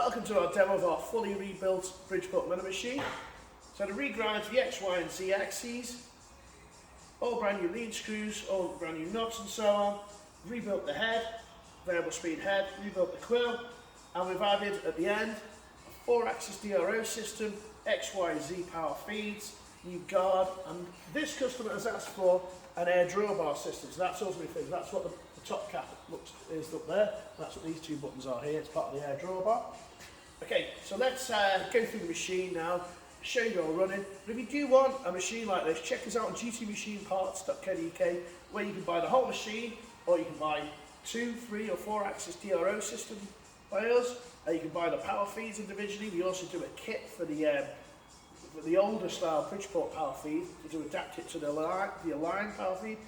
Welcome to our demo of our fully rebuilt Bridgeport milling machine. So to regrind the X, Y and Z axes, all brand new lead screws, all brand new nuts and so on, rebuilt the head, variable speed head, rebuilt the quill, and we've added at the end a 4-axis DRO system, X, Y and Z power feeds, new guard, and this customer has asked for an air drawbar system, so that's also things. That's what the top cap is up there. That's what these two buttons are here. It's part of the air drawbar. Okay, so let's go through the machine now, show you all running. But if you do want a machine like this, check us out on gtmachineparts.co.uk, where you can buy the whole machine, or you can buy 2, 3 or 4-axis DRO system by us. You can buy the power feeds individually. We also do a kit for the older style Bridgeport power feed to adapt it to the Align power feed,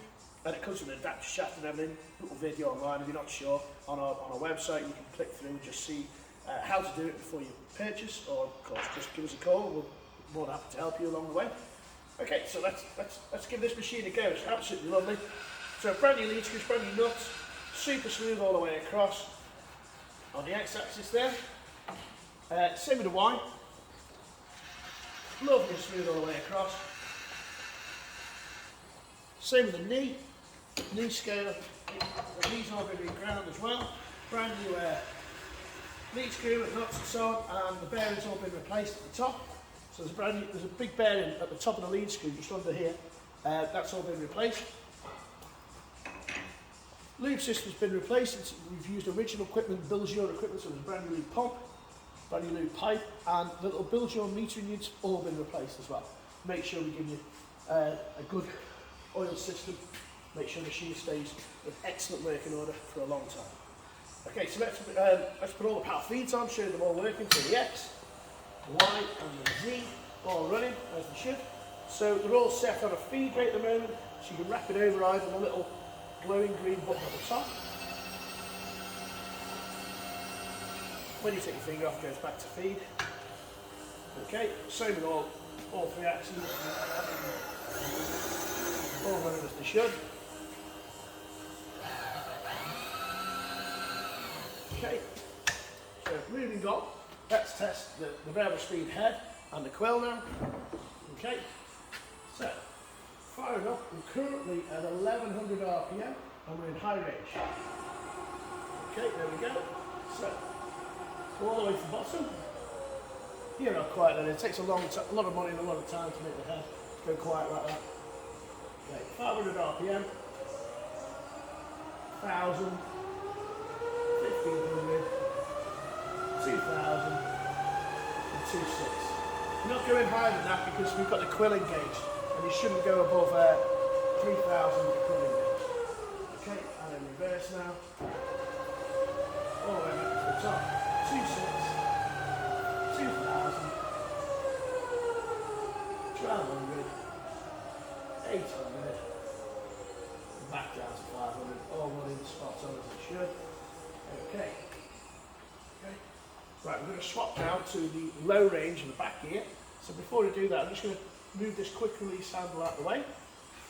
and it comes with an adapter shaft and everything. Little video online if you're not sure. On our website you can click through and just see how to do it before you purchase, or of course just give us a call. We're more than happy to help you along the way. Okay, so let's give this machine a go. It's absolutely lovely. So brand new lead screws, brand new nuts, super smooth all the way across on the X-axis there. Same with the Y. Lovely and smooth all the way across. Same with the knee scale. The knees all going to be ground as well. Brand new lead screw and nuts and so on, and the bearing's all been replaced at the top. So there's a big bearing at the top of the lead screw just under here. That's all been replaced. Lube system's been replaced. We've used original equipment, builds your equipment, so there's a brand new lube pump, brand new lube pipe, and the little build your metering units all been replaced as well. Make sure we give you a good oil system. Make sure the machine stays in excellent working order for a long time. Okay, so let's put all the power feeds on, show them all working. So the X, the Y and the Z all running as they should. So they're all set on a feed rate at the moment, so you can rapid override with a little glowing green button at the top. When you take your finger off, it goes back to feed. Okay, same with all 3 axes. All running as they should. Okay, so moving on, let's test the variable speed head and the quill now. Okay, so firing up, we're currently at 1100 RPM and we're in high range. Okay, there we go. So all the way to the bottom. You're not quite there. It takes a lot of money and a lot of time to make the head go quiet like that. Okay, 500 RPM, 1000. 1500, 2000, and 26. We're not going higher than that because we've got the quill engaged, and you shouldn't go above 3000 with the quill engaged. Okay, and then reverse now. All the way back to the top. 26, 2000, 1200, 800, back down to 500, all running spot on as it should. Okay. Right, we're going to swap now to the low range in the back gear. So before we do that, I'm just going to move this quick release handle out of the way.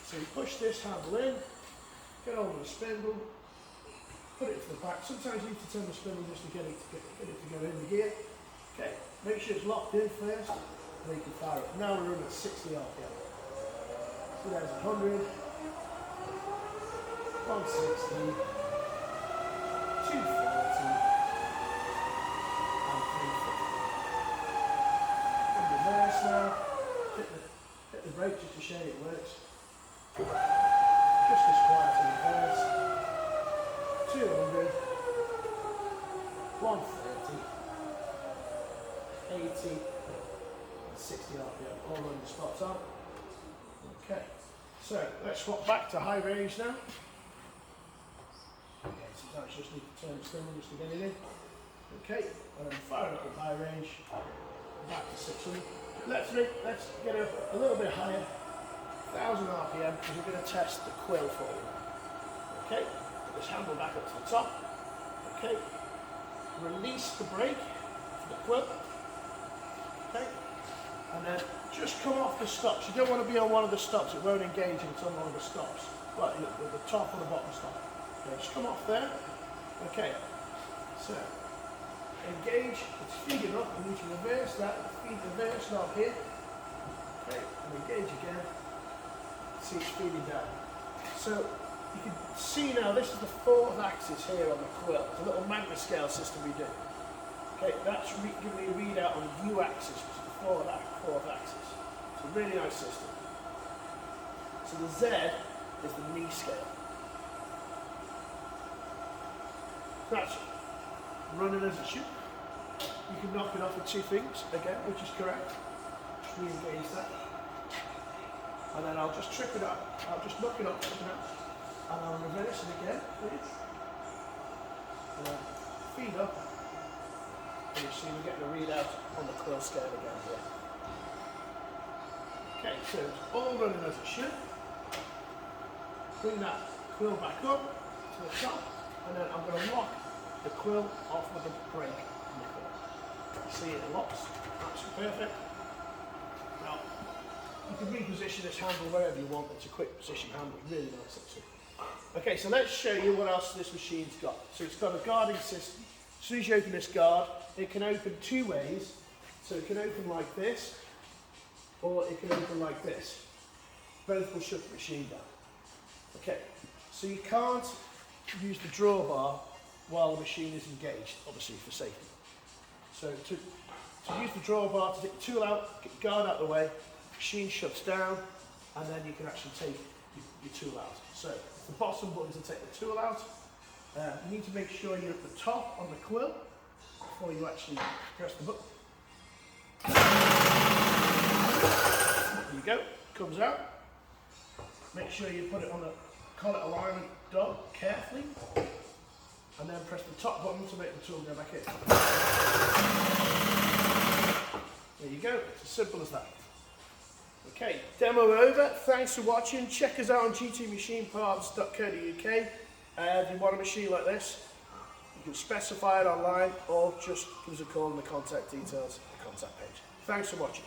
So you push this handle in, get over the spindle, put it to the back. Sometimes you need to turn the spindle just to get it to go in the gear. Okay, make sure it's locked in first, and then you can fire it. Now we're running at 60 RPM. So there's 100, 160. 240 and 350. In reverse now, hit the brake just to show you it works. Just as quiet in reverse. 200, 130, 80 and 60 RPM, all on the spots on. Okay, so let's swap back to high range now. Okay, sometimes you just need to turn the spindle just to get it in. Okay, and then fire up with high range, back to 600. Let's get up a little bit higher, 1000 RPM, because we're going to test the quill for you. Okay, put this handle back up to the top. Okay, release the brake for the quill. Okay, and then just come off the stops. You don't want to be on one of the stops, it won't engage until one of the stops. Right, the top or the bottom stop. Okay, just come off there. Okay, so engage, it's feeding up, we need to reverse that, feed the reverse knob here, okay, and engage again, see it's feeding down. So you can see now this is the fourth axis here on the quill, it's a little magnet scale system we do. Okay, that's giving me a readout on the U axis, which is the fourth axis. It's a really nice system. So the Z is the knee scale. That's running as it should. You can knock it off with two fingers again, which is correct. Just re-engage that. And then I'll just trip it up. I'll just knock it off now. And I'll reverse it again, please. And then feed up. And you see we're getting a readout on the quill scale again here. Okay, so it's all running as it should. Bring that quill back up to the top, and then I'm going to lock the quill off with a brake on the quill. See it locks, absolutely perfect. Now, you can reposition this handle wherever you want. It's a quick position handle, really nice actually. Okay, so let's show you what else this machine's got. So it's got a guarding system. As soon as you open this guard, it can open two ways. So it can open like this, or it can open like this. Both will shut the machine down. Okay, so you can't use the drawbar while the machine is engaged, obviously for safety. So to use the drawbar to take the tool out, get the guard out of the way, machine shuts down, and then you can actually take your tool out. So the bottom button to take the tool out. You need to make sure you're at the top on the quill before you actually press the button. There you go, comes out. Make sure you put it on the collet alignment dog carefully, and then press the top button to make the tool go back in. There you go, it's as simple as that. Okay, demo over, thanks for watching. Check us out on gtmachineparts.co.uk. If you want a machine like this, you can specify it online or just give us a call on the contact details, the contact page. Thanks for watching.